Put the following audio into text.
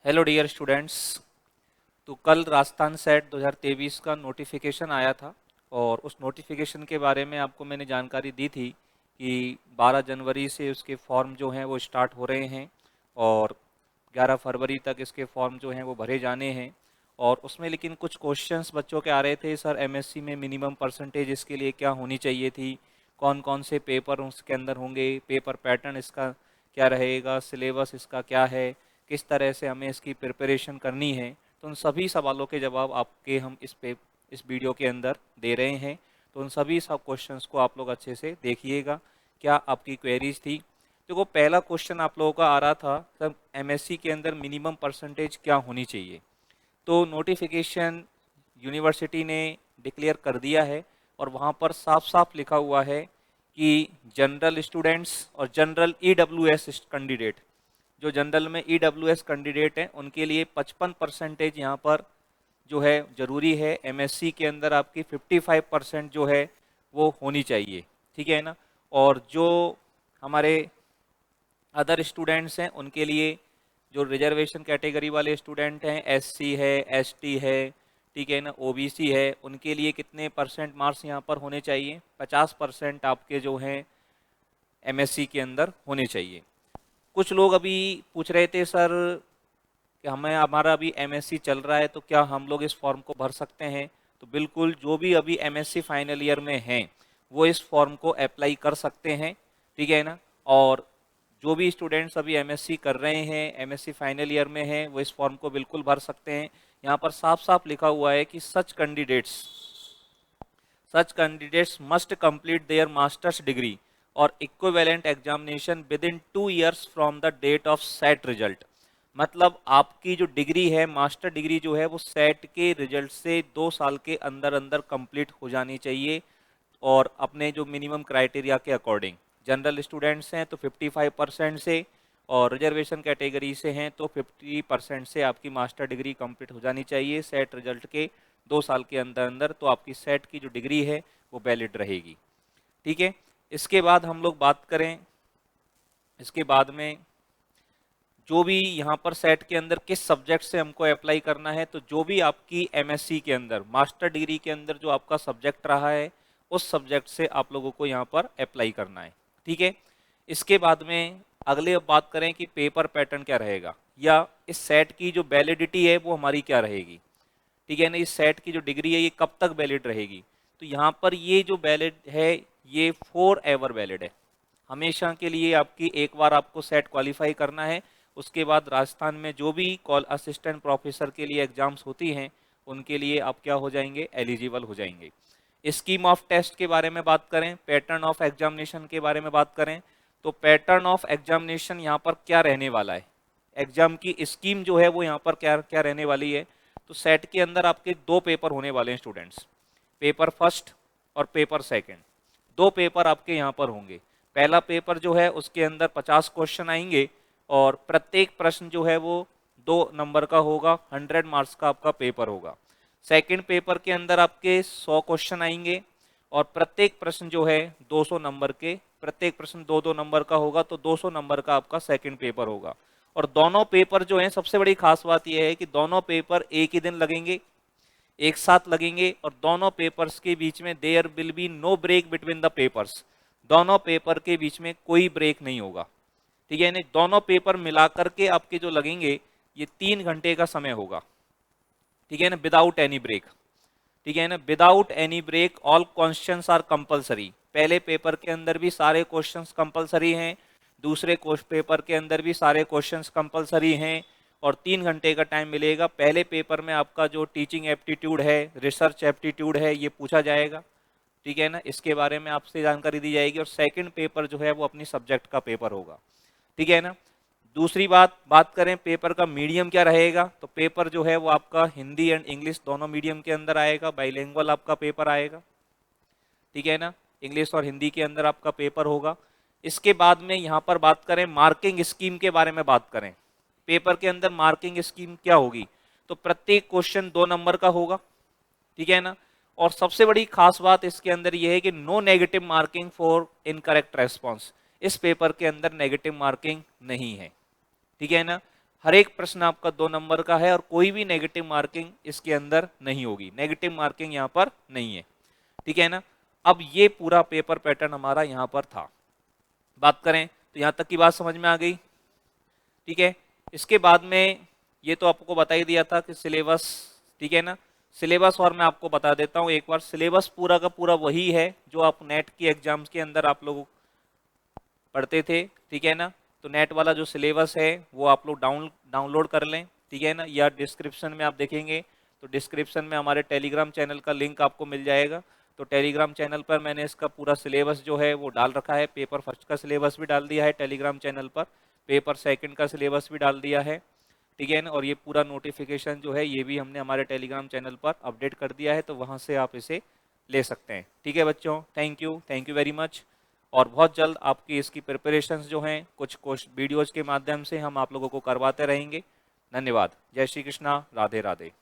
Hello dear students. तो कल Rajasthan set 2023 का नोटिफिकेशन आया था और उस नोटिफिकेशन के बारे में आपको मैंने जानकारी दी थी कि 12 जनवरी से उसके फॉर्म जो हैं वो स्टार्ट हो रहे हैं और 11 फरवरी तक इसके फॉर्म जो हैं वो भरे जाने हैं। और उसमें लेकिन कुछ क्वेश्चंस बच्चों के आ रहे थे, सर एमएससी में मिनिमम परसेंटेज इसके लिए क्या होनी चाहिए थी, कौन कौन से पेपर उसके अंदर होंगे, पेपर पैटर्न इसका क्या रहेगा, सिलेबस इसका क्या है, किस तरह से हमें इसकी प्रिपरेशन करनी है। तो उन सभी सवालों के जवाब आपके हम इस वीडियो के अंदर दे रहे हैं। तो उन सभी सब क्वेश्चंस को आप लोग अच्छे से देखिएगा, क्या आपकी क्वेरीज थी। देखो पहला क्वेश्चन आप लोगों का आ रहा था, सर एमएससी के अंदर मिनिमम परसेंटेज क्या होनी चाहिए। तो नोटिफिकेशन यूनिवर्सिटी ने डिक्लेयर कर दिया है और वहाँ पर साफ साफ लिखा हुआ है कि जनरल स्टूडेंट्स और जनरल ईडब्ल्यूएस कैंडिडेट, जो जनरल में ईडब्ल्यूएस कैंडिडेट हैं उनके लिए 55% यहाँ पर जो है ज़रूरी है। एमएससी के अंदर आपकी 55% जो है वो होनी चाहिए, ठीक है ना। और जो हमारे अदर स्टूडेंट्स हैं उनके लिए, जो रिजर्वेशन कैटेगरी वाले स्टूडेंट हैं, एससी है, एसटी है, ठीक है ना, ओबीसी है, उनके लिए कितने परसेंट मार्क्स यहाँ पर होने चाहिए, 50% आपके जो हैं एमएससी के अंदर होने चाहिए। कुछ लोग अभी पूछ रहे थे, सर कि हमें हमारा अभी एमएससी चल रहा है तो क्या हम लोग इस फॉर्म को भर सकते हैं। तो बिल्कुल, जो भी अभी एमएससी फाइनल ईयर में हैं वो इस फॉर्म को अप्लाई कर सकते हैं, ठीक है ना। और जो भी स्टूडेंट्स अभी एमएससी कर रहे हैं, एमएससी फाइनल ईयर में हैं, वो इस फॉर्म को बिल्कुल भर सकते हैं। यहाँ पर साफ साफ लिखा हुआ है कि such candidates must complete their master's degree और equivalent examination within 2 years from the date of SET result. मतलब आपकी जो डिग्री है, मास्टर डिग्री जो है, वो सेट के रिजल्ट से 2 साल के अंदर अंदर कंप्लीट हो जानी चाहिए। और अपने जो मिनिमम क्राइटेरिया के अकॉर्डिंग, जनरल स्टूडेंट्स हैं तो 55% से, और रिजर्वेशन कैटेगरी से हैं तो 50% से आपकी मास्टर डिग्री कंप्लीट हो जानी चाहिए सेट रिजल्ट के 2 साल के अंदर अंदर। तो आपकी सेट की जो डिग्री है वो वैलिड रहेगी, ठीक है। इसके बाद हम लोग बात करें, इसके बाद में जो भी यहाँ पर सेट के अंदर किस सब्जेक्ट से हमको अप्लाई करना है, तो जो भी आपकी एमएससी के अंदर मास्टर डिग्री के अंदर जो आपका सब्जेक्ट रहा है उस सब्जेक्ट से आप लोगों को यहाँ पर अप्लाई करना है, ठीक है। इसके बाद में अगले बात करें कि पेपर पैटर्न क्या रहेगा, या इस सेट की जो वैलिडिटी है वो हमारी क्या रहेगी, ठीक है ना। इस सेट की जो डिग्री है ये कब तक वैलिड रहेगी। तो यहाँ पर ये जो वैलिड है ये फॉर एवर वैलिड है, हमेशा के लिए। आपकी एक बार आपको सेट क्वालिफाई करना है, उसके बाद राजस्थान में जो भी कॉल असिस्टेंट प्रोफेसर के लिए एग्जाम्स होती हैं उनके लिए आप क्या हो जाएंगे, एलिजिबल हो जाएंगे। स्कीम ऑफ टेस्ट के बारे में बात करें, पैटर्न ऑफ एग्जामिनेशन के बारे में बात करें, तो पैटर्न ऑफ एग्जामिनेशन यहाँ पर क्या रहने वाला है, एग्जाम की स्कीम जो है वो यहाँ पर क्या क्या रहने वाली है। तो सेट के अंदर आपके 2 पेपर होने वाले हैं स्टूडेंट्स, पेपर फर्स्ट और पेपर सेकंड। 2 पेपर आपके यहाँ पर होंगे। पहला पेपर जो है उसके अंदर 50 क्वेश्चन आएंगे और प्रत्येक प्रश्न जो है वो 2 नंबर का होगा, 100 मार्क्स का आपका पेपर होगा। सेकंड पेपर के अंदर आपके 100 क्वेश्चन आएंगे और प्रत्येक प्रश्न जो है 200 नंबर के, प्रत्येक प्रश्न 2-2 नंबर का होगा, तो 200 नंबर का आपका सेकंड पेपर होगा। और दोनों पेपर जो हैं, सबसे बड़ी खास बात यह है कि दोनों पेपर एक ही दिन लगेंगे, एक साथ लगेंगे, और दोनों पेपर्स के बीच में there will be no break between the papers, दोनों पेपर के बीच में कोई ब्रेक नहीं होगा, ठीक है ना। दोनों पेपर मिलाकर के आपके जो लगेंगे ये 3 घंटे का समय होगा, ठीक है ना, विदाउट एनी ब्रेक, ठीक है ना, without any break. All questions are compulsory, पहले पेपर के अंदर भी सारे क्वेश्चंस कंपलसरी हैं, दूसरे पेपर के अंदर भी सारे क्वेश्चंस कंपलसरी हैं, और 3 घंटे का टाइम मिलेगा। पहले पेपर में आपका जो टीचिंग एप्टीट्यूड है, रिसर्च एप्टीट्यूड है, ये पूछा जाएगा, ठीक है ना, इसके बारे में आपसे जानकारी दी जाएगी। और सेकंड पेपर जो है वो अपनी सब्जेक्ट का पेपर होगा, ठीक है ना। दूसरी बात करें पेपर का मीडियम क्या रहेगा, तो पेपर जो है वो आपका हिंदी एंड इंग्लिश दोनों मीडियम के अंदर आएगा, बाइलिंगुअल आपका पेपर आएगा, ठीक है ना, इंग्लिश और हिंदी के अंदर आपका पेपर होगा। इसके बाद में यहाँ पर बात करें मार्किंग स्कीम के बारे में बात करें, पेपर के अंदर मार्किंग स्कीम क्या होगी, तो प्रत्येक क्वेश्चन 2 नंबर का होगा, ठीक है ना। और सबसे बड़ी खास बात इसके अंदर यह है कि no negative marking for incorrect response, इस पेपर के अंदर नेगेटिव मार्किंग नहीं है, ठीक है ना। हर एक प्रश्न आपका 2 नंबर का है और कोई भी नेगेटिव मार्किंग इसके अंदर नहीं होगी, नेगेटिव मार्किंग यहाँ पर नहीं है, ठीक है ना। अब ये पूरा पेपर पैटर्न हमारा यहाँ पर था। बात करें तो यहाँ तक की बात समझ में आ गई, ठीक है। इसके बाद में ये तो आपको बता ही दिया था कि सिलेबस, ठीक है ना। सिलेबस और मैं आपको बता देता हूँ एक बार, सिलेबस पूरा का पूरा वही है जो आप नेट की एग्जाम्स के अंदर आप लोग पढ़ते थे, ठीक है ना। तो नेट वाला जो सिलेबस है वो आप लोग डाउनलोड कर लें, ठीक है ना, या डिस्क्रिप्शन में आप देखेंगे तो डिस्क्रिप्शन में हमारे टेलीग्राम चैनल का लिंक आपको मिल जाएगा। तो टेलीग्राम चैनल पर मैंने इसका पूरा सिलेबस जो है वो डाल रखा है, पेपर फर्स्ट का सिलेबस भी डाल दिया है टेलीग्राम चैनल पर, पेपर सेकंड का सिलेबस भी डाल दिया है, ठीक है ना। और ये पूरा नोटिफिकेशन जो है ये भी हमने हमारे टेलीग्राम चैनल पर अपडेट कर दिया है, तो वहाँ से आप इसे ले सकते हैं, ठीक है बच्चों। Thank you very much. और बहुत जल्द आपकी इसकी प्रिपरेशंस जो हैं कुछ वीडियोज़ के माध्यम से हम आप लोगों को करवाते रहेंगे। धन्यवाद। जय श्री कृष्णा, राधे राधे।